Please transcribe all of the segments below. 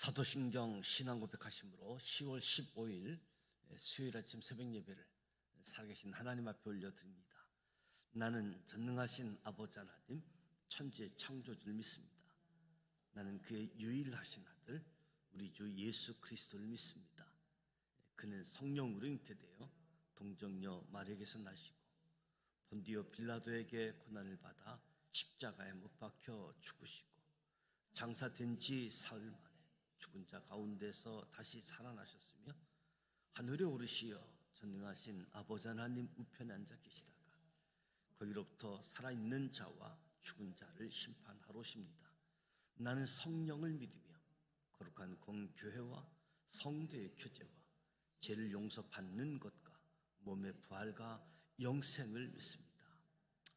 사도신경 신앙 고백하심으로 10월 15일 수요일 아침 새벽 예배를 살아계신 하나님 앞에 올려드립니다. 나는 전능하신 아버지 하나님 천지의 창조주를 믿습니다. 나는 그의 유일하신 아들 우리 주 예수 그리스도를 믿습니다. 그는 성령으로 잉태되어 동정녀 마리아에게서 나시고 본디오 빌라도에게 고난을 받아 십자가에 못 박혀 죽으시고 장사된 지 사흘 만에 죽은 자 가운데서 다시 살아나셨으며 하늘에 오르시어 전능하신 아버지 하나님 우편에 앉아 계시다가 거기로부터 살아있는 자와 죽은 자를 심판하러 오십니다. 나는 성령을 믿으며 거룩한 공교회와 성도의 교제와 죄를 용서받는 것과 몸의 부활과 영생을 믿습니다.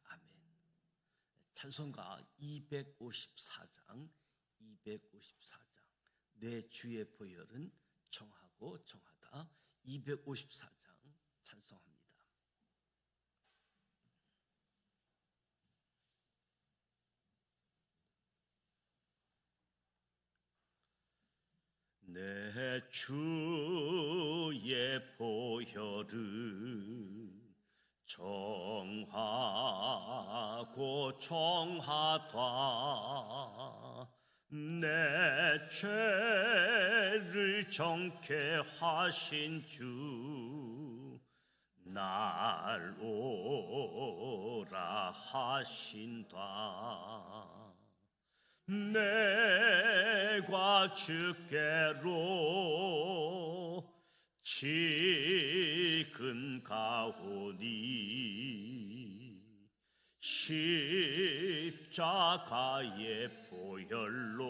아멘. 찬송가 254장 내 주의 보혈은 정하고 정하다. 254장 찬송합니다. 내 주의 보혈은 정하고 정하다. 내 죄를 정케 하신 주 날 오라 하신다. 내가 주께로 지금 가오니 십자가의 보혈로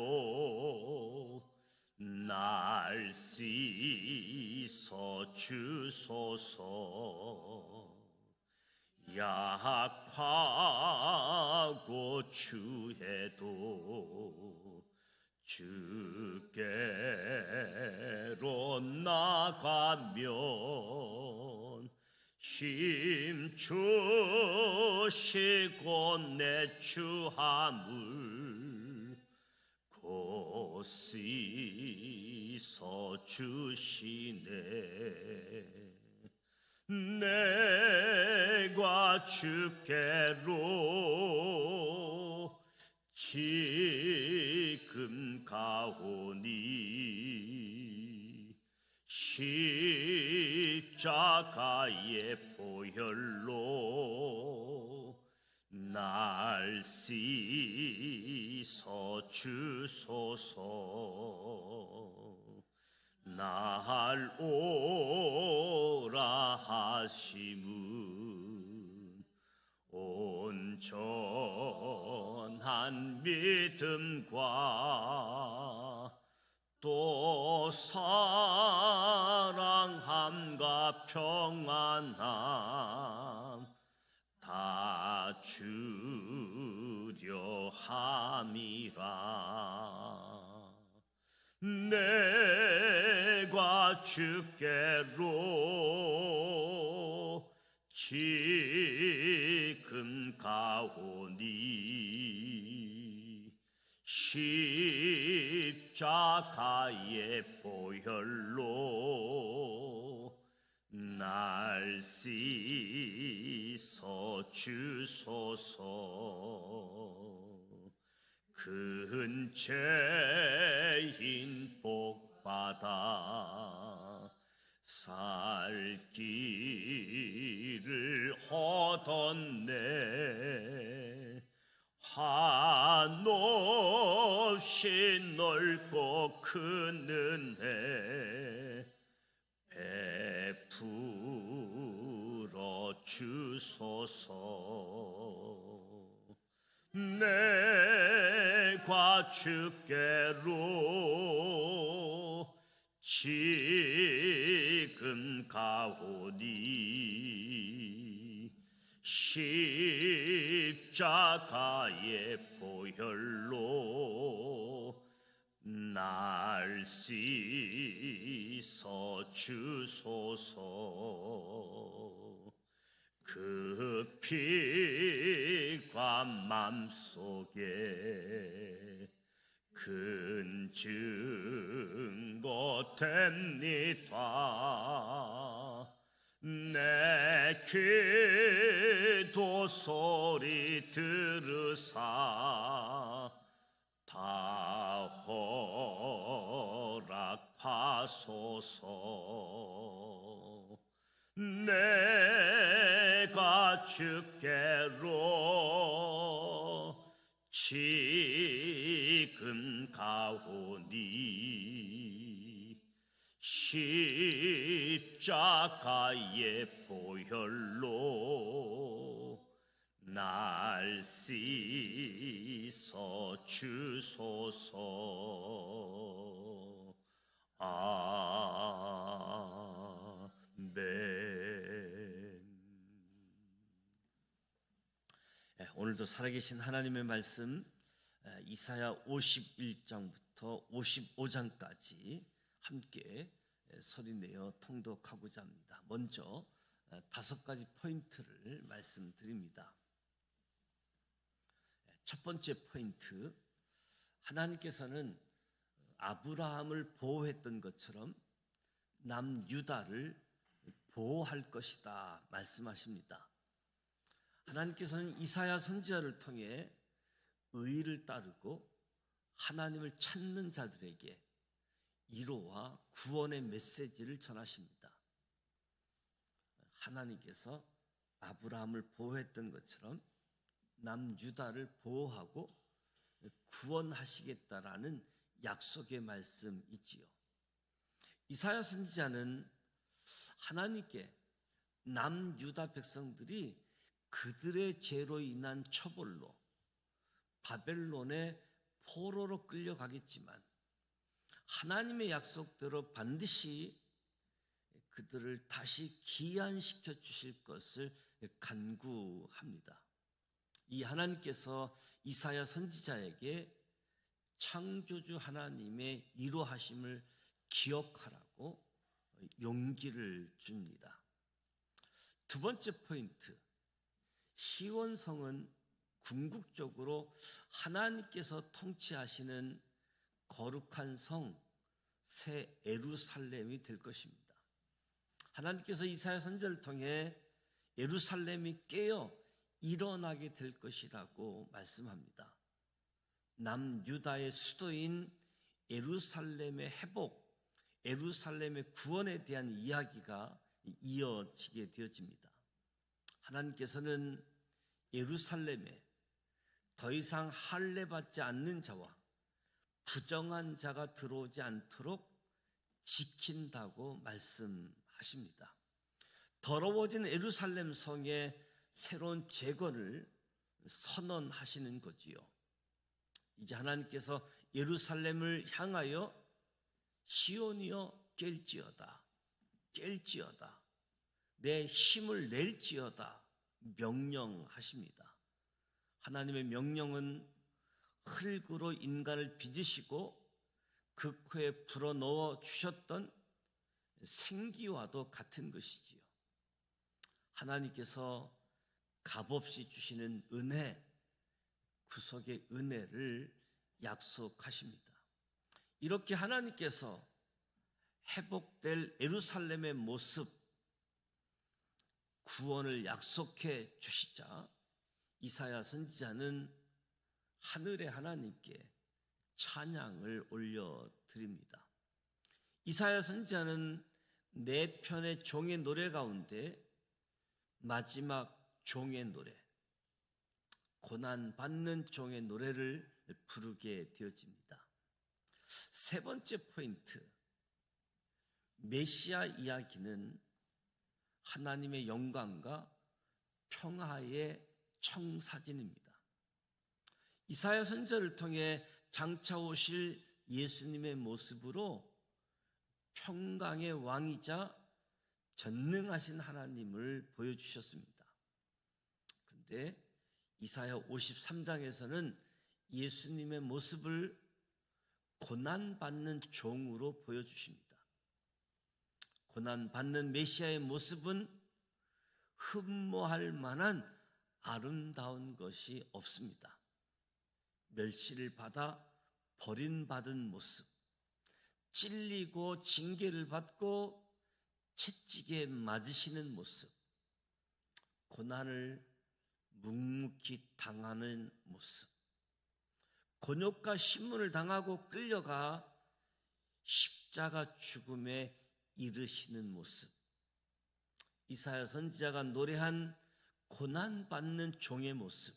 날 씻어 주소서. 약하고 추해도 주께로 나가면 힘 주시고 내 추함을 곧 씻어 주시네. 내가 주께로 지금 가오니 십자가의 보혈로 날 씻어 주소서. 날 오라 하심은 온전한 믿음과 또 사랑함과 평안함 다 주려 함이라. 내가 주께로 지금 가오니 십자가의 보혈로 날 씻어 주소서. 큰 죄인 복받아 살 길을 얻었네. 한없이 넓고 큰 은혜 베풀어 주소서. 내가 주께로 지금 가오니 십자가의 보혈로 날 씻어 주소서. 그 피가 맘속에 큰 증거 됩니다. 내 기도 소리 들으사 다 허락하소서. 내가 주께로 지금 가오니 십자가의 보혈로 날 씻어 주소서. 아멘. 오늘도 살아계신 하나님의 말씀 이사야 51장부터 55장까지 함께 소리내어 통독하고자 합니다. 먼저 5가지 포인트를 말씀드립니다. 첫 번째 포인트, 하나님께서는 아브라함을 보호했던 것처럼 남유다를 보호할 것이다 말씀하십니다. 하나님께서는 이사야 선지자를 통해 의를 따르고 하나님을 찾는 자들에게 위로와 구원의 메시지를 전하십니다. 하나님께서 아브라함을 보호했던 것처럼 남유다를 보호하고 구원하시겠다라는 약속의 말씀이지요. 이사야 선지자는 하나님께 남유다 백성들이 그들의 죄로 인한 처벌로 바벨론의 포로로 끌려가겠지만 하나님의 약속대로 반드시 그들을 다시 귀환시켜 주실 것을 간구합니다. 이 하나님께서 이사야 선지자에게 창조주 하나님의 위로하심을 기억하라고 용기를 줍니다. 두 번째 포인트, 시온성은 궁극적으로 하나님께서 통치하시는 거룩한 성, 새 예루살렘이 될 것입니다. 하나님께서 이사야 선지자를 통해 예루살렘이 깨어 일어나게 될 것이라고 말씀합니다. 남유다의 수도인 예루살렘의 회복, 예루살렘의 구원에 대한 이야기가 이어지게 되어집니다. 하나님께서는 예루살렘에 더 이상 할례받지 않는 자와 부정한 자가 들어오지 않도록 지킨다고 말씀하십니다. 더러워진 예루살렘 성에 새로운 재건을 선언하시는 거지요. 이제 하나님께서 예루살렘을 향하여 시온이여 깰지어다, 깰지어다, 내 힘을 낼지어다 명령하십니다. 하나님의 명령은 흙으로 인간을 빚으시고 극호에 불어넣어 주셨던 생기와도 같은 것이지요. 하나님께서 값없이 주시는 은혜, 구속의 은혜를 약속하십니다. 이렇게 하나님께서 회복될 예루살렘의 모습, 구원을 약속해 주시자 이사야 선지자는 하늘의 하나님께 찬양을 올려드립니다. 이사야 선지자는 네 편의 종의 노래 가운데 마지막 종의 노래, 고난받는 종의 노래를 부르게 되어집니다. 세 번째 포인트, 메시아 이야기는 하나님의 영광과 평화의 청사진입니다. 이사야 선지자를 통해 장차 오실 예수님의 모습으로 평강의 왕이자 전능하신 하나님을 보여주셨습니다. 그런데 이사야 53장에서는 예수님의 모습을 고난받는 종으로 보여주십니다. 고난받는 메시아의 모습은 흠모할 만한 아름다운 것이 없습니다. 멸시를 받아 버림받은 모습, 찔리고 징계를 받고 채찍에 맞으시는 모습, 고난을 묵묵히 당하는 모습, 곤욕과 신문을 당하고 끌려가 십자가 죽음에 이르시는 모습, 이사야 선지자가 노래한 고난받는 종의 모습,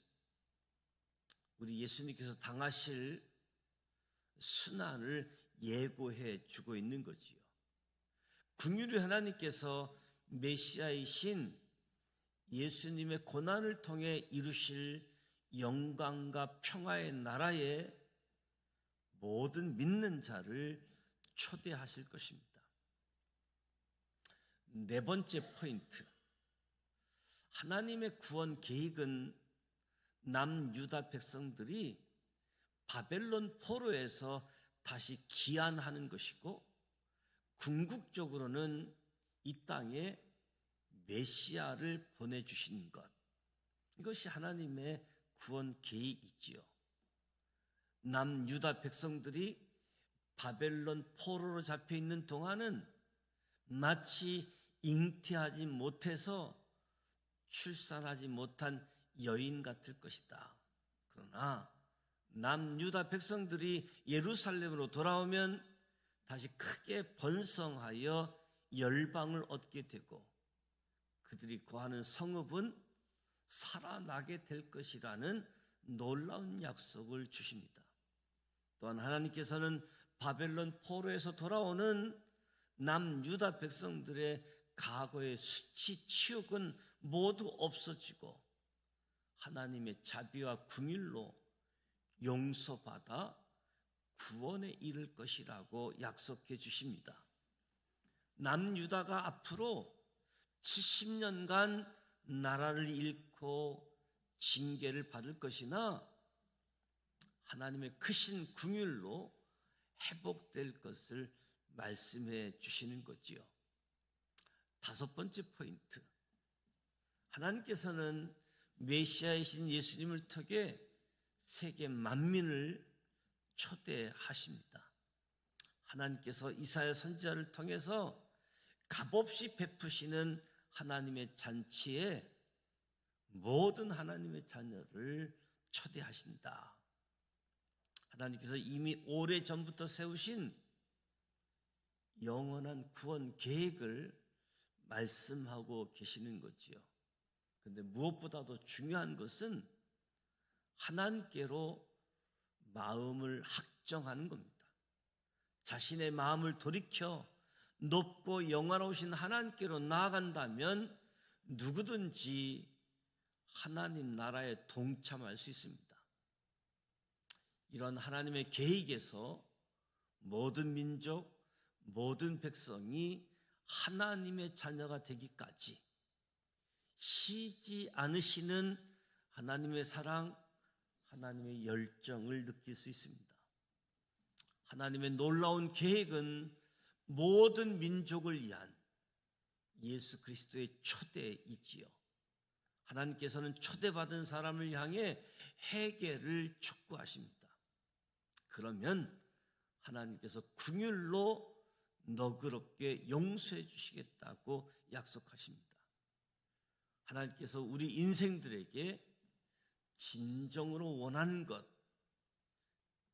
우리 예수님께서 당하실 순환을 예고해 주고 있는 거지요. 긍휼의 하나님께서 메시아이신 예수님의 고난을 통해 이루실 영광과 평화의 나라에 모든 믿는 자를 초대하실 것입니다. 네 번째 포인트, 하나님의 구원 계획은 남유다 백성들이 바벨론 포로에서 다시 귀환하는 것이고, 궁극적으로는 이 땅에 메시아를 보내주신 것, 이것이 하나님의 구원 계획이지요. 남유다 백성들이 바벨론 포로로 잡혀있는 동안은 마치 잉태하지 못해서 출산하지 못한 여인 같을 것이다. 그러나 남유다 백성들이 예루살렘으로 돌아오면 다시 크게 번성하여 열방을 얻게 되고, 그들이 거하는 성읍은 살아나게 될 것이라는 놀라운 약속을 주십니다. 또한 하나님께서는 바벨론 포로에서 돌아오는 남유다 백성들의 과거의 수치 치욕은 모두 없어지고 하나님의 자비와 긍휼로 용서받아 구원에 이를 것이라고 약속해 주십니다. 남유다가 앞으로 70년간 나라를 잃고 징계를 받을 것이나 하나님의 크신 긍휼로 회복될 것을 말씀해 주시는 거지요. 다섯 번째 포인트, 하나님께서는 메시아이신 예수님을 통해 세계 만민을 초대하십니다. 하나님께서 이사야 선지자를 통해서 값없이 베푸시는 하나님의 잔치에 모든 하나님의 자녀를 초대하신다. 하나님께서 이미 오래전부터 세우신 영원한 구원 계획을 말씀하고 계시는 거지요. 그런데 무엇보다도 중요한 것은 하나님께로 마음을 확정하는 겁니다. 자신의 마음을 돌이켜 높고 영화로우신 하나님께로 나아간다면 누구든지 하나님 나라에 동참할 수 있습니다. 이런 하나님의 계획에서 모든 민족, 모든 백성이 하나님의 자녀가 되기까지 쉬지 않으시는 하나님의 사랑, 하나님의 열정을 느낄 수 있습니다. 하나님의 놀라운 계획은 모든 민족을 위한 예수 그리스도의 초대이지요. 하나님께서는 초대받은 사람을 향해 회개를 촉구하십니다. 그러면 하나님께서 긍휼로 너그럽게 용서해 주시겠다고 약속하십니다. 하나님께서 우리 인생들에게 진정으로 원하는 것,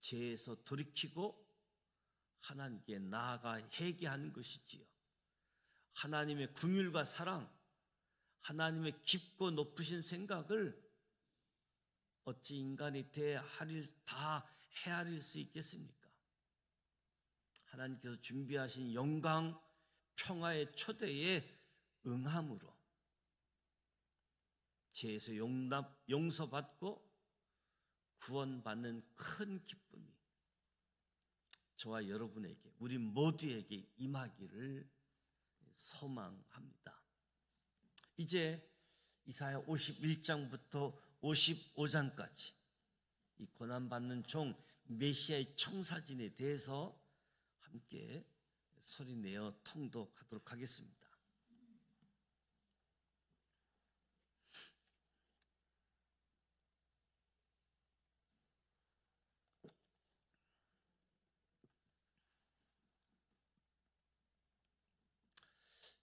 죄에서 돌이키고 하나님께 나아가 회개하는 것이지요. 하나님의 긍휼과 사랑, 하나님의 깊고 높으신 생각을 어찌 인간이 다 헤아릴 수 있겠습니까? 하나님께서 준비하신 영광, 평화의 초대에 응함으로 죄에서 용서받고 구원받는 큰 기쁨이 저와 여러분에게, 우리 모두에게 임하기를 소망합니다. 이제 이사야 51장부터 55장까지 이 고난받는 종 메시아의 청사진에 대해서 함께 소리내어 통독하도록 하겠습니다.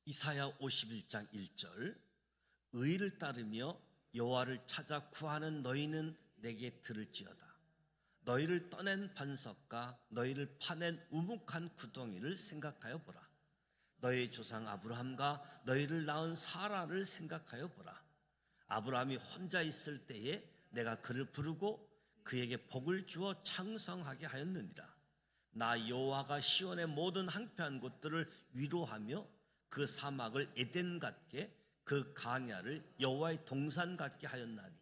이사야 51장 1절 의를 따르며 여호와를 찾아 구하는 너희는 내게 들을지어다. 너희를 떠낸 반석과 너희를 파낸 우묵한 구덩이를 생각하여 보라. 너희 조상 아브라함과 너희를 낳은 사라를 생각하여 보라. 아브라함이 혼자 있을 때에 내가 그를 부르고 그에게 복을 주어 창성하게 하였느니라. 나 여호와가 시온의 모든 황폐한 곳들을 위로하며 그 사막을 에덴 같게 그 광야를 여호와의 동산 같게 하였나니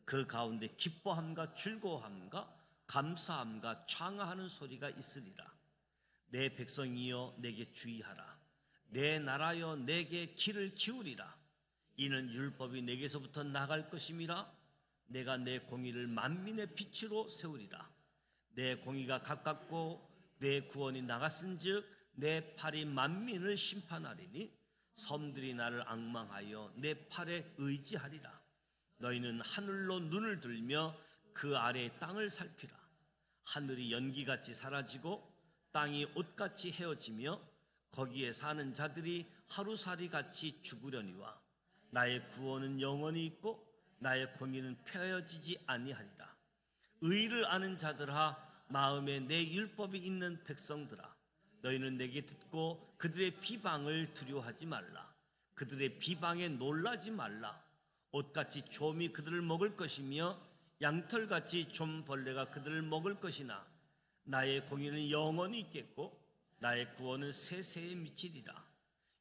그 가운데 기뻐함과 즐거움과 감사함과 창하하는 소리가 있으리라. 내 백성이여 내게 주의하라. 내 나라여 내게 귀를 기울이라. 이는 율법이 내게서부터 나갈 것임이라. 내가 내 공의를 만민의 빛으로 세우리라. 내 공의가 가깝고 내 구원이 나갔은즉 내 팔이 만민을 심판하리니 섬들이 나를 앙망하여 내 팔에 의지하리라. 너희는 하늘로 눈을 들며 그 아래의 땅을 살피라. 하늘이 연기같이 사라지고 땅이 옷같이 헤어지며 거기에 사는 자들이 하루살이같이 죽으려니와 나의 구원은 영원히 있고 나의 공의는 폐허지지 아니하리라. 의를 아는 자들아, 마음에 내 율법이 있는 백성들아, 너희는 내게 듣고 그들의 비방을 두려워하지 말라. 그들의 비방에 놀라지 말라. 옷같이 좀이 그들을 먹을 것이며 양털같이 좀벌레가 그들을 먹을 것이나 나의 공의는 영원히 있겠고 나의 구원은 세세에 미치리라.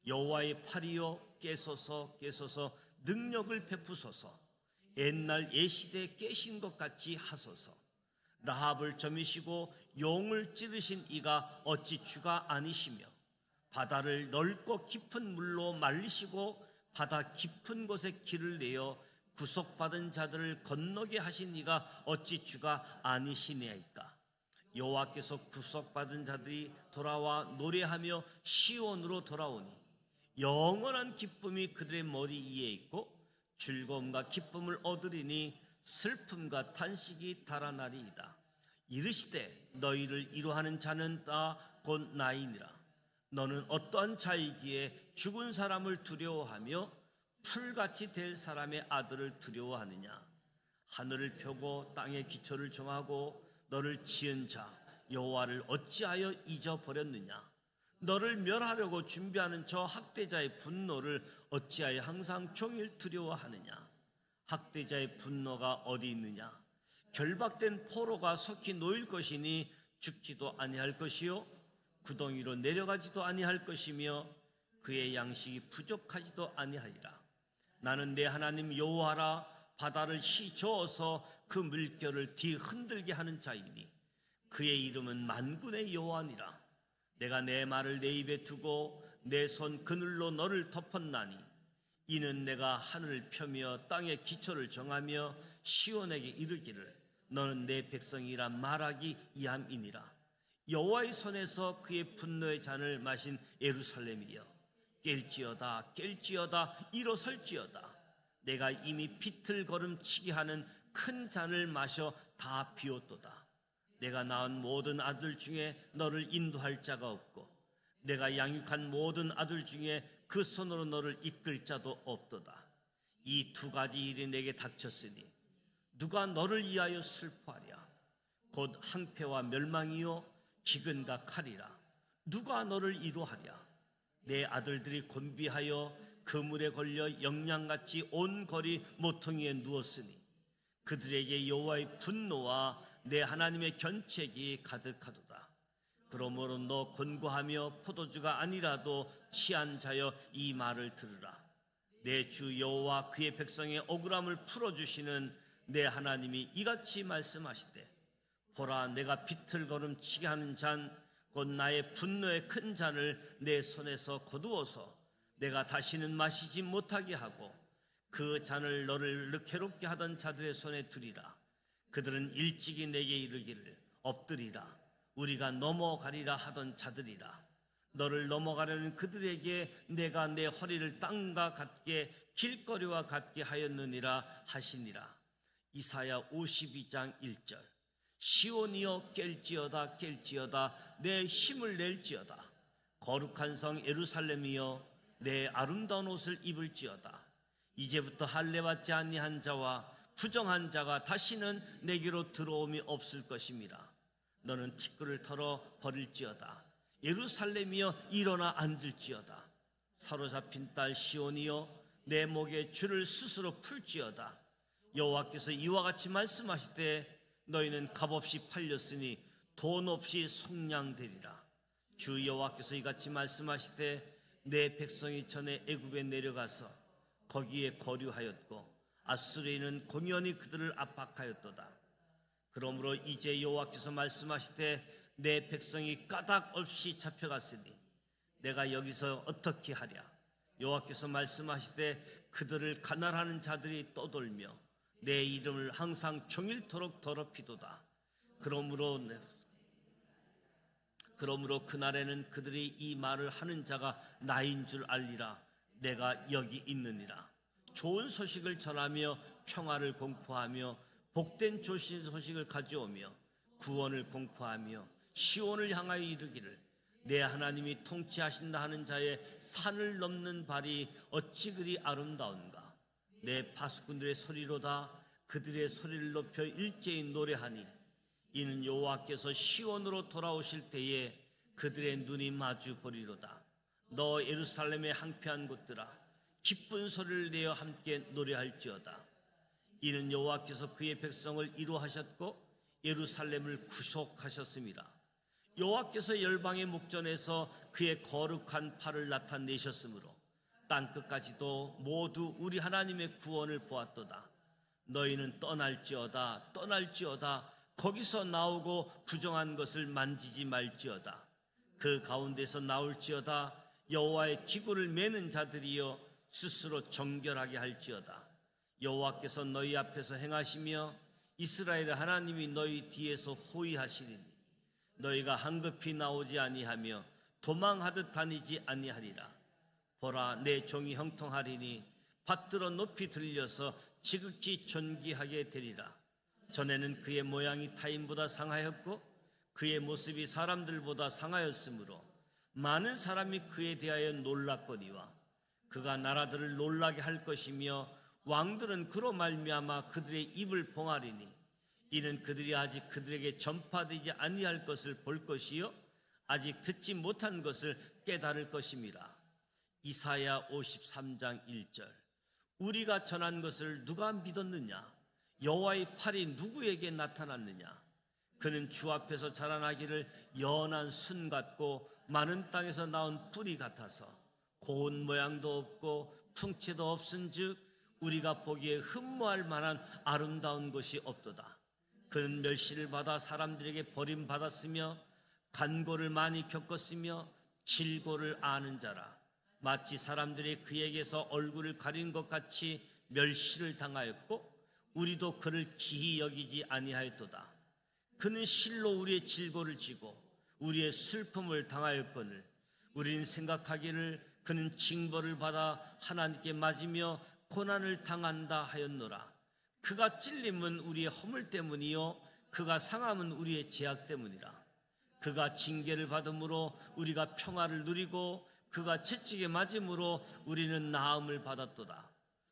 여호와의 팔이여 깨소서 깨소서 능력을 베푸소서. 옛날 옛시대에 깨신 것 같이 하소서. 라합을 점이시고 용을 찌르신 이가 어찌 주가 아니시며 바다를 넓고 깊은 물로 말리시고 바다 깊은 곳에 길을 내어 구속받은 자들을 건너게 하신 이가 어찌 주가 아니시냐이까. 여호와께서 구속받은 자들이 돌아와 노래하며 시온으로 돌아오니 영원한 기쁨이 그들의 머리 위에 있고 즐거움과 기쁨을 얻으리니 슬픔과 탄식이 달아나리이다. 이르시되 너희를 이루하는 자는 다 곧 나이니라. 너는 어떠한 자이기에 죽은 사람을 두려워하며 풀같이 될 사람의 아들을 두려워하느냐. 하늘을 펴고 땅의 기초를 정하고 너를 지은 자 여호와를 어찌하여 잊어버렸느냐. 너를 멸하려고 준비하는 저 학대자의 분노를 어찌하여 항상 종일 두려워하느냐. 학대자의 분노가 어디 있느냐. 결박된 포로가 속히 놓일 것이니 죽지도 아니할 것이요 구덩이로 내려가지도 아니할 것이며 그의 양식이 부족하지도 아니하리라. 나는 내 하나님 여호와라. 바다를 휘저어서 그 물결을 뒤흔들게 하는 자이니 그의 이름은 만군의 여호와니라. 내가 내 말을 내 입에 두고 내 손 그늘로 너를 덮었나니 이는 내가 하늘을 펴며 땅의 기초를 정하며 시온에게 이르기를 너는 내 백성이라 말하기 이함이니라. 여호와의 손에서 그의 분노의 잔을 마신 예루살렘이여 깰지어다 깰지어다 일어설지어다. 내가 이미 비틀거름치게 하는 큰 잔을 마셔 다 비웠도다. 내가 낳은 모든 아들 중에 너를 인도할 자가 없고 내가 양육한 모든 아들 중에 그 손으로 너를 이끌 자도 없도다. 이 두 가지 일이 내게 닥쳤으니 누가 너를 위하여 슬퍼하랴. 곧 항폐와 멸망이요 기근과 칼이라. 누가 너를 위로하랴. 내 아들들이 곤비하여 그물에 걸려 영양같이 온 거리 모퉁이에 누웠으니 그들에게 여호와의 분노와 내 하나님의 견책이 가득하도다. 그러므로 너 곤고하며 포도주가 아니라도 취한 자여 이 말을 들으라. 내 주 여호와 그의 백성의 억울함을 풀어주시는 내 하나님이 이같이 말씀하시되 보라 내가 비틀거름치게 하는 잔 곧 나의 분노의 큰 잔을 내 손에서 거두어서 내가 다시는 마시지 못하게 하고 그 잔을 너를 괴롭게 하던 자들의 손에 두리라. 그들은 일찍이 내게 이르기를 엎드리라. 우리가 넘어가리라 하던 자들이라. 너를 넘어가려는 그들에게 내가 내 허리를 땅과 같게 길거리와 같게 하였느니라 하시니라. 이사야 52장 1절. 시온이여 깰지어다 깰지어다 내 힘을 낼지어다. 거룩한 성 예루살렘이여 내 아름다운 옷을 입을지어다. 이제부터 할례받지 아니한 자와 부정한 자가 다시는 내게로 들어옴이 없을 것임이라. 너는 티끌을 털어 버릴지어다. 예루살렘이여 일어나 앉을지어다. 사로잡힌 딸 시온이여 내 목에 줄을 스스로 풀지어다. 여호와께서 이와 같이 말씀하시되 너희는 값없이 팔렸으니 돈 없이 속량되리라. 주 여호와께서 이같이 말씀하시되 내 백성이 전에 애굽에 내려가서 거기에 거류하였고 아수르인은 공연히 그들을 압박하였도다. 그러므로 이제 여호와께서 말씀하시되 내 백성이 까닭 없이 잡혀갔으니 내가 여기서 어떻게 하랴. 여호와께서 말씀하시되 그들을 가난하는 자들이 떠돌며 내 이름을 항상 종일토록 더럽히도다. 그러므로 그날에는 그들이 이 말을 하는 자가 나인 줄 알리라. 내가 여기 있느니라. 좋은 소식을 전하며 평화를 공포하며 복된 조신 소식을 가져오며 구원을 공포하며 시온을 향하여 이르기를 내 하나님이 통치하신다 하는 자의 산을 넘는 발이 어찌 그리 아름다운가. 내 파수꾼들의 소리로다. 그들의 소리를 높여 일제히 노래하니 이는 여호와께서 시온으로 돌아오실 때에 그들의 눈이 마주 보리로다. 너 예루살렘의 항폐한 곳들아 기쁜 소리를 내어 함께 노래할지어다. 이는 여호와께서 그의 백성을 이루하셨고 예루살렘을 구속하셨습니다. 여호와께서 열방의 목전에서 그의 거룩한 팔을 나타내셨으므로 땅끝까지도 모두 우리 하나님의 구원을 보았도다. 너희는 떠날지어다. 거기서 나오고 부정한 것을 만지지 말지어다. 그 가운데서 나올지어다. 여호와의 기구를 매는 자들이여 스스로 정결하게 할지어다. 여호와께서 너희 앞에서 행하시며 이스라엘의 하나님이 너희 뒤에서 호위하시리니 너희가 한급히 나오지 아니하며 도망하듯 다니지 아니하리라. 보라, 내 종이 형통하리니 받들어 높이 들려서 지극히 존귀하게 되리라. 전에는 그의 모양이 타인보다 상하였고 그의 모습이 사람들보다 상하였으므로 많은 사람이 그에 대하여 놀랐거니와 그가 나라들을 놀라게 할 것이며 왕들은 그로 말미암아 그들의 입을 봉하리니 이는 그들이 아직 그들에게 전파되지 아니할 것을 볼 것이요 아직 듣지 못한 것을 깨달을 것임이라. 이사야 53장 1절. 우리가 전한 것을 누가 믿었느냐? 여호와의 팔이 누구에게 나타났느냐? 그는 주 앞에서 자라나기를 연한 순 같고 많은 땅에서 나온 뿌리 같아서 고운 모양도 없고 풍채도 없은즉 우리가 보기에 흠모할 만한 아름다운 것이 없도다. 그는 멸시를 받아 사람들에게 버림받았으며 간고를 많이 겪었으며 질고를 아는 자라. 마치 사람들이 그에게서 얼굴을 가린 것 같이 멸시를 당하였고 우리도 그를 기히 여기지 아니하였도다. 그는 실로 우리의 질고를 지고 우리의 슬픔을 당하였거늘 우리는 생각하기를 그는 징벌을 받아 하나님께 맞으며 고난을 당한다 하였노라. 그가 찔림은 우리의 허물 때문이요 그가 상함은 우리의 죄악 때문이라. 그가 징계를 받음으로 우리가 평화를 누리고 그가 채찍에 맞음으로 우리는 나음을 받았도다.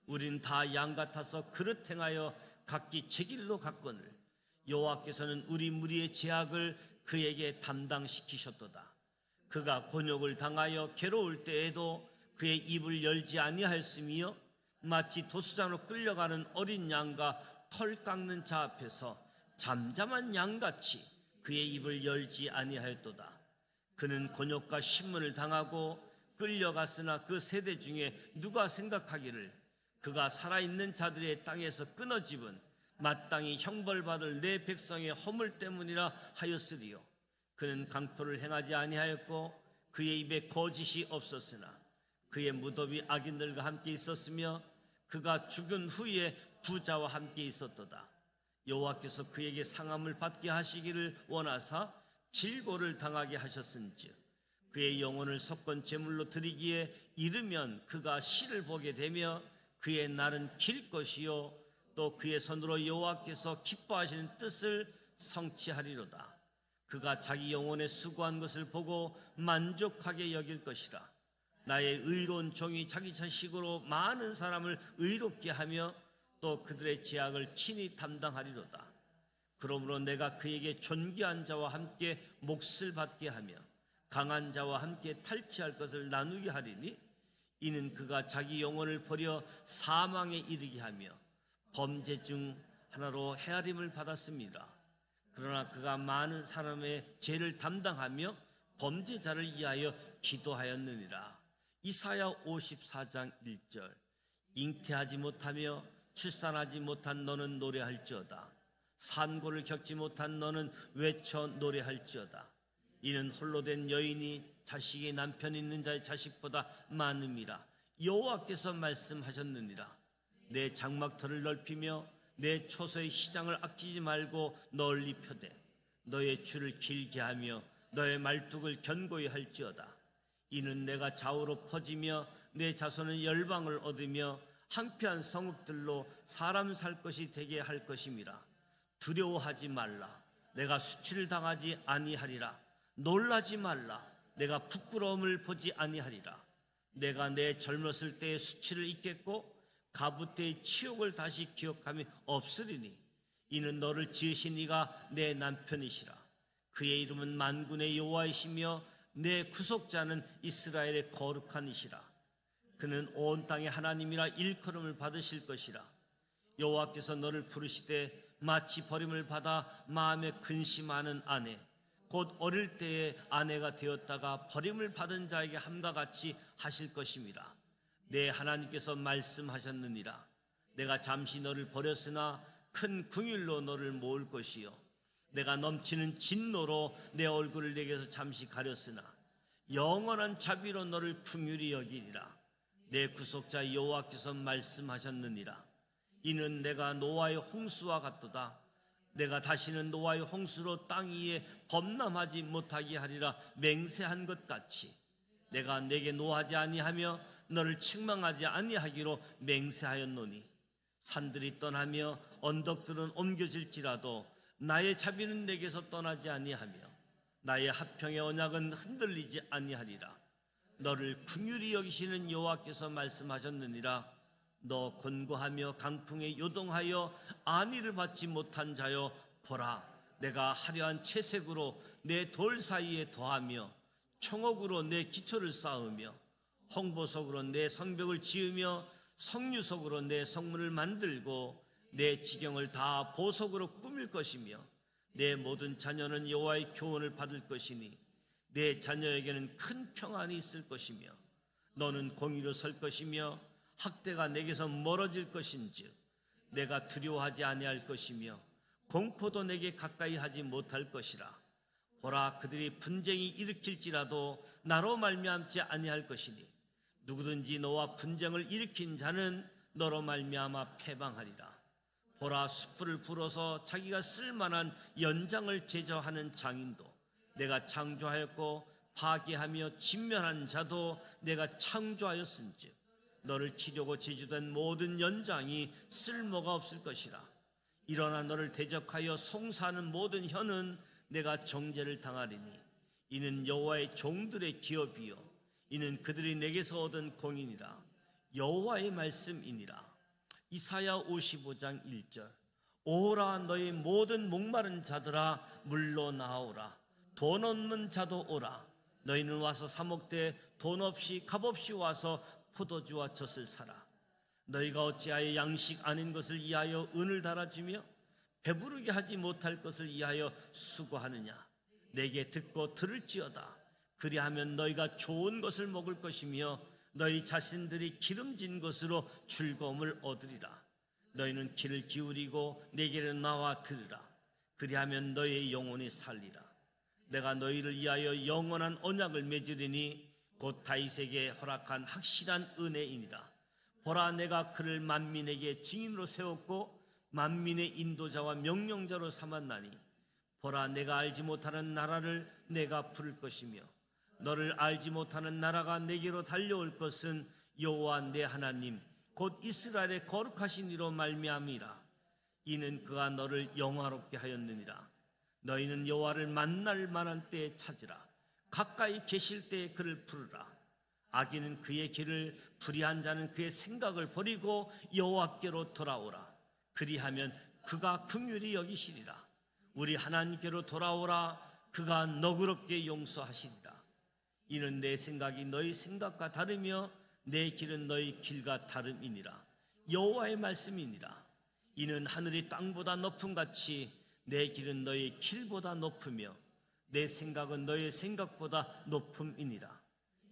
우리는 다 양 같아서 그릇 행하여 각기 제 길로 갔거늘 여호와께서는 우리 무리의 죄악을 그에게 담당시키셨도다. 그가 곤욕을 당하여 괴로울 때에도 그의 입을 열지 아니하였으며 마치 도수장으로 끌려가는 어린 양과 털 깎는 자 앞에서 잠잠한 양같이 그의 입을 열지 아니하였도다. 그는 곤욕과 신문을 당하고 끌려갔으나 그 세대 중에 누가 생각하기를 그가 살아있는 자들의 땅에서 끊어집은 마땅히 형벌받을 내 백성의 허물 때문이라 하였으리요. 그는 강포를 행하지 아니하였고 그의 입에 거짓이 없었으나 그의 무덤이 악인들과 함께 있었으며 그가 죽은 후에 부자와 함께 있었도다. 여호와께서 그에게 상함을 받게 하시기를 원하사 질고를 당하게 하셨은즉 그의 영혼을 속건 제물로 드리기에 이르면 그가 시를 보게 되며 그의 날은 길 것이요 또 그의 손으로 여호와께서 기뻐하시는 뜻을 성취하리로다. 그가 자기 영혼에 수고한 것을 보고 만족하게 여길 것이라. 나의 의로운 종이 자기 자식으로 많은 사람을 의롭게 하며 또 그들의 죄악을 친히 담당하리로다. 그러므로 내가 그에게 존귀한 자와 함께 몫을 받게 하며 강한 자와 함께 탈취할 것을 나누게 하리니, 이는 그가 자기 영혼을 버려 사망에 이르게 하며 범죄 중 하나로 헤아림을 받았습니다. 그러나 그가 많은 사람의 죄를 담당하며 범죄자를 위하여 기도하였느니라. 이사야 54장 1절. 잉태하지 못하며 출산하지 못한 너는 노래할지어다. 산고를 겪지 못한 너는 외쳐 노래할지어다. 이는 홀로 된 여인이 자식이 남편 있는 자의 자식보다 많음이라. 여호와께서 말씀하셨느니라. 내 장막터를 넓히며 내 초소의 시장을 아끼지 말고 널리 펴되 너의 줄을 길게 하며 너의 말뚝을 견고히 할지어다. 이는 내가 좌우로 퍼지며 내 자손은 열방을 얻으며 황폐한 성읍들로 사람 살 것이 되게 할 것임이라. 두려워하지 말라. 내가 수치를 당하지 아니하리라. 놀라지 말라. 내가 부끄러움을 보지 아니하리라. 내가 내 젊었을 때의 수치를 잊겠고 가부 때의 치욕을 다시 기억함이 없으리니, 이는 너를 지으신 이가 내 남편이시라. 그의 이름은 만군의 여호와이시며 내 구속자는 이스라엘의 거룩한 이시라. 그는 온 땅의 하나님이라 일컬음을 받으실 것이라. 여호와께서 너를 부르시되 마치 버림을 받아 마음에 근심하는 아내, 곧 어릴 때의 아내가 되었다가 버림을 받은 자에게 함과 같이 하실 것임이라. 내 하나님께서 말씀하셨느니라. 내가 잠시 너를 버렸으나 큰 긍휼로 너를 모을 것이요 내가 넘치는 진노로 내 얼굴을 내게서 잠시 가렸으나 영원한 자비로 너를 긍휼히 여기리라. 내 구속자 여호와께서 말씀하셨느니라. 이는 내가 노아의 홍수와 같도다. 내가 다시는 노아의 홍수로 땅 위에 범람하지 못하게 하리라 맹세한 것 같이 내가 내게 노하지 아니하며 너를 책망하지 아니하기로 맹세하였노니, 산들이 떠나며 언덕들은 옮겨질지라도 나의 자비는 내게서 떠나지 아니하며 나의 화평의 언약은 흔들리지 아니하리라. 너를 긍휼히 여기시는 여호와께서 말씀하셨느니라. 너 곤고하며 강풍에 요동하여 안위를 받지 못한 자여, 보라, 내가 화려한 채색으로 내 돌 사이에 더하며 청옥으로 내 기초를 쌓으며 홍보석으로 내 성벽을 지으며 석류석으로 내 성문을 만들고 내 지경을 다 보석으로 꾸밀 것이며 내 모든 자녀는 여호와의 교훈을 받을 것이니 내 자녀에게는 큰 평안이 있을 것이며 너는 공의로 설 것이며 학대가 내게서 멀어질 것인즉 내가 두려워하지 아니할 것이며 공포도 내게 가까이 하지 못할 것이라. 보라, 그들이 분쟁이 일으킬지라도 나로 말미암지 아니할 것이니 누구든지 너와 분쟁을 일으킨 자는 너로 말미암아 패방하리라. 보라, 숯불을 불어서 자기가 쓸만한 연장을 제조하는 장인도 내가 창조하였고 파괴하며 진멸한 자도 내가 창조하였은즉 너를 치려고 제조된 모든 연장이 쓸모가 없을 것이라. 일어나 너를 대적하여 송사하는 모든 혀는 내가 정죄를 당하리니 이는 여호와의 종들의 기업이요 이는 그들이 내게서 얻은 공인이라. 여호와의 말씀이니라. 이사야 55장 1절. 오라, 너희 모든 목마른 자들아 물러 나오라. 돈 없는 자도 오라. 너희는 와서 사 먹되 돈 없이 값없이 와서 포도주와 젖을 사라. 너희가 어찌하여 양식 아닌 것을 위하여 은을 달아주며 배부르게 하지 못할 것을 위하여 수고하느냐. 내게 듣고 들을지어다. 그리하면 너희가 좋은 것을 먹을 것이며 너희 자신들이 기름진 것으로 즐거움을 얻으리라. 너희는 귀를 기울이고 내게로 나와 들으라. 그리하면 너희의 영혼이 살리라. 내가 너희를 위하여 영원한 언약을 맺으리니 곧 다윗에게 허락한 확실한 은혜이니라. 보라, 내가 그를 만민에게 증인으로 세웠고 만민의 인도자와 명령자로 삼았나니 보라, 내가 알지 못하는 나라를 내가 부를 것이며 너를 알지 못하는 나라가 내게로 달려올 것은 여호와 내 하나님 곧 이스라엘의 거룩하신 이로 말미암이라. 이는 그가 너를 영화롭게 하였느니라. 너희는 여호와를 만날 만한 때에 찾으라. 가까이 계실 때에 그를 부르라. 악인은 그의 길을, 불의한 자는 그의 생각을 버리고 여호와께로 돌아오라. 그리하면 그가 긍휼히 여기시리라. 우리 하나님께로 돌아오라. 그가 너그럽게 용서하시리라. 이는 내 생각이 너희 생각과 다르며 내 길은 너희 길과 다름이니라. 여호와의 말씀이니라. 이는 하늘이 땅보다 높음 같이 내 길은 너희 길보다 높으며 내 생각은 너희 생각보다 높음이니라.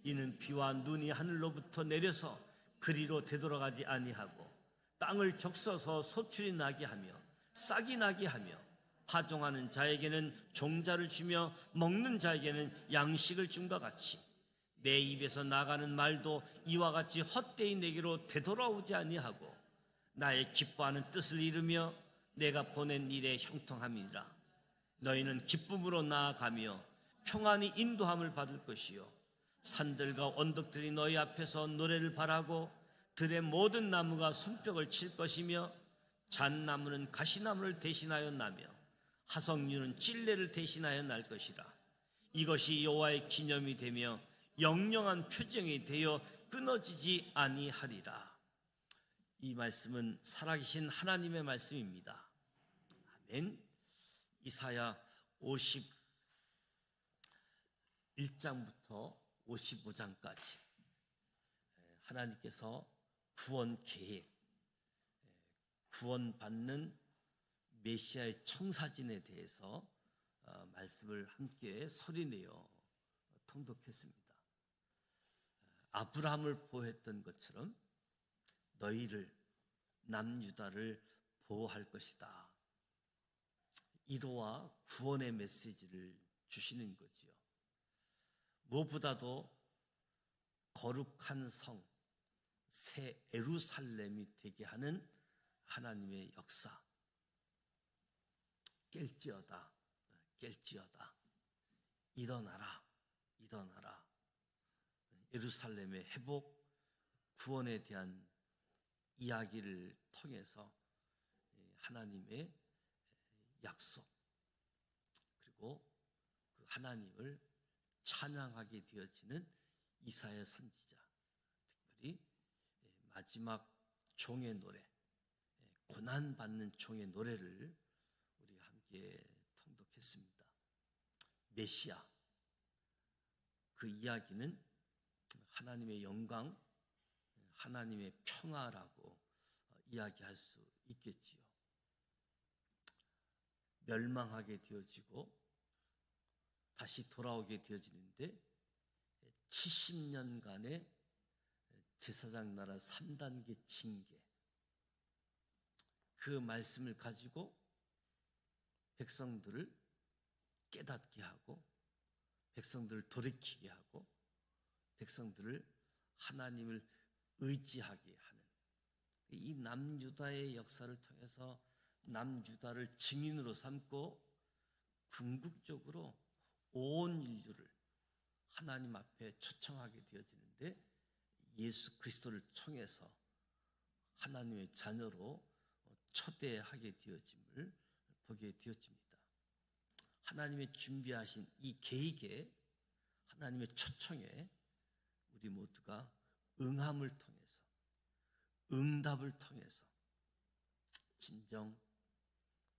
이는 비와 눈이 하늘로부터 내려서 그리로 되돌아가지 아니하고 땅을 적셔서 소출이 나게 하며 싹이 나게 하며 파종하는 자에게는 종자를 주며 먹는 자에게는 양식을 줌과 같이 내 입에서 나가는 말도 이와 같이 헛되이 내게로 되돌아오지 아니하고 나의 기뻐하는 뜻을 이루며 내가 보낸 일에 형통함이니라. 너희는 기쁨으로 나아가며 평안히 인도함을 받을 것이요 산들과 언덕들이 너희 앞에서 노래를 바라고 들의 모든 나무가 손뼉을 칠 것이며 잣나무는 가시나무를 대신하여 나며 하석류는 찔레를 대신하여 날 것이라. 이것이 여호와의 기념이 되며 영영한 표정이 되어 끊어지지 아니하리라. 이 말씀은 살아계신 하나님의 말씀입니다. 아멘. 이사야 51장부터 55장까지 하나님께서 구원 계획, 구원받는 메시아의 청사진에 대해서 말씀을 함께 소리내어 통독했습니다. 아브라함을 보호했던 것처럼 너희를, 남유다를 보호할 것이다. 이로와 구원의 메시지를 주시는 거지요. 무엇보다도 거룩한 성, 새 예루살렘이 되게 하는 하나님의 역사. 깰지어다, 깰지어다. 일어나라, 일어나라. 예루살렘의 회복, 구원에 대한 이야기를 통해서 하나님의 약속, 그리고 그 하나님을 찬양하게 되어지는 이사야 선지자, 특별히 마지막 종의 노래, 고난받는 종의 노래를 우리가 함께 통독했습니다. 메시아, 그 이야기는 하나님의 영광, 하나님의 평화라고 이야기할 수 있겠지요. 멸망하게 되어지고 다시 돌아오게 되어지는데 70년간의 제사장 나라 3단계 징계, 그 말씀을 가지고 백성들을 깨닫게 하고 백성들을 돌이키게 하고 백성들을 하나님을 의지하게 하는 이 남유다의 역사를 통해서 남유다를 증인으로 삼고 궁극적으로 온 인류를 하나님 앞에 초청하게 되어지는데 예수 그리스도를 통해서 하나님의 자녀로 초대하게 되어짐을 보게 되어집니다. 하나님의 준비하신 이 계획에, 하나님의 초청에 우리 모두가 응함을 통해서, 응답을 통해서 진정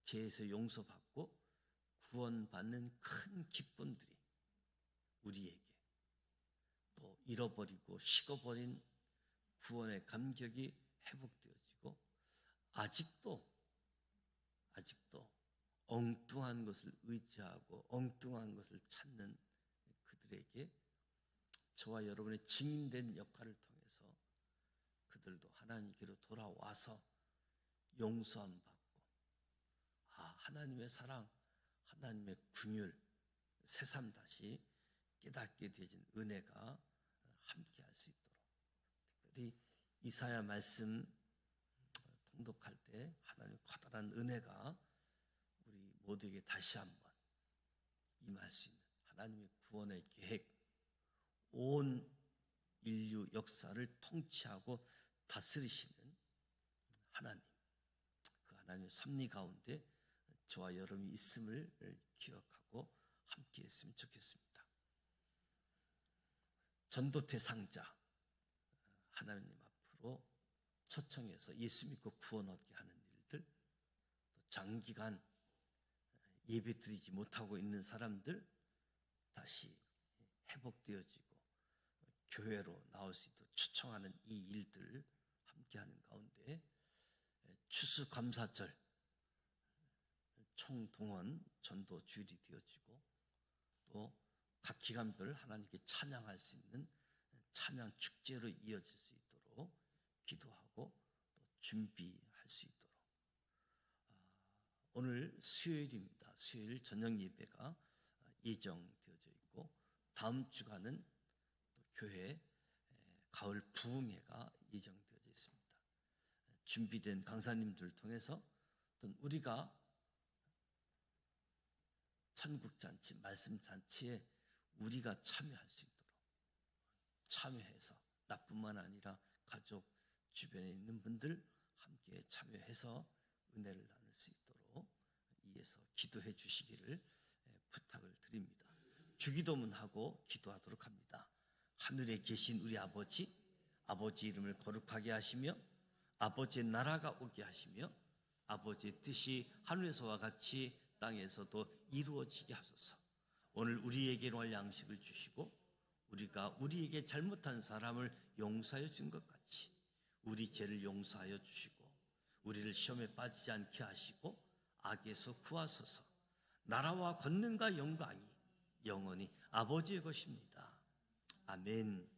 죄에서 용서받고 구원받는 큰 기쁨들이 우리에게, 또 잃어버리고 식어버린 구원의 감격이 회복되어지고 아직도 엉뚱한 것을 의지하고 엉뚱한 것을 찾는 그들에게 저와 여러분의 증인된 역할을 통해서 그들도 하나님께로 돌아와서 용서함 받고 하나님의 사랑, 하나님의 긍휼 새삼 다시 깨닫게 되어진 은혜가 함께 할 수 있도록, 특별히 이사야 말씀 통독할 때 하나님의 커다란 은혜가 우리 모두에게 다시 한번 임할 수 있는 하나님의 구원의 계획, 온 인류 역사를 통치하고 다스리시는 하나님, 그 하나님의 섭리 가운데 저와 여러분이 있음을 기억하고 함께 했으면 좋겠습니다. 전도태 상자 하나님 앞으로 초청해서 예수 믿고 구원 얻게 하는 일들, 또 장기간 예배 드리지 못하고 있는 사람들 다시 회복되어지고 교회로 나올 수 있도록 초청하는 이 일들 함께하는 가운데 추수감사절 총동원 전도 주일이 되어지고 또 각 기간별 하나님께 찬양할 수 있는 찬양 축제로 이어질 수 있도록 기도하고 또 준비할 수 있도록. 오늘 수요일입니다. 수요일 저녁 예배가 예정되어져 있고 다음 주간은 또 교회 가을 부흥회가 예정되어져 있습니다. 준비된 강사님들을 통해서 또 우리가 천국잔치, 말씀잔치에 우리가 참여할 수 있도록 참여해서 나뿐만 아니라 가족 주변에 있는 분들 함께 참여해서 은혜를 나눌 수 있도록 이에서 기도해 주시기를 부탁을 드립니다. 주기도문하고 기도하도록 합니다. 하늘에 계신 우리 아버지, 아버지 이름을 거룩하게 하시며 아버지의 나라가 오게 하시며 아버지의 뜻이 하늘에서와 같이 땅에서도 이루어지게 하소서. 오늘 우리에게 일용할 양식을 주시고 우리가 우리에게 잘못한 사람을 용서하여 준 것 같이 우리 죄를 용서하여 주시고 우리를 시험에 빠지지 않게 하시고 악에서 구하소서. 나라와 권능과 영광이 영원히 아버지의 것입니다. 아멘.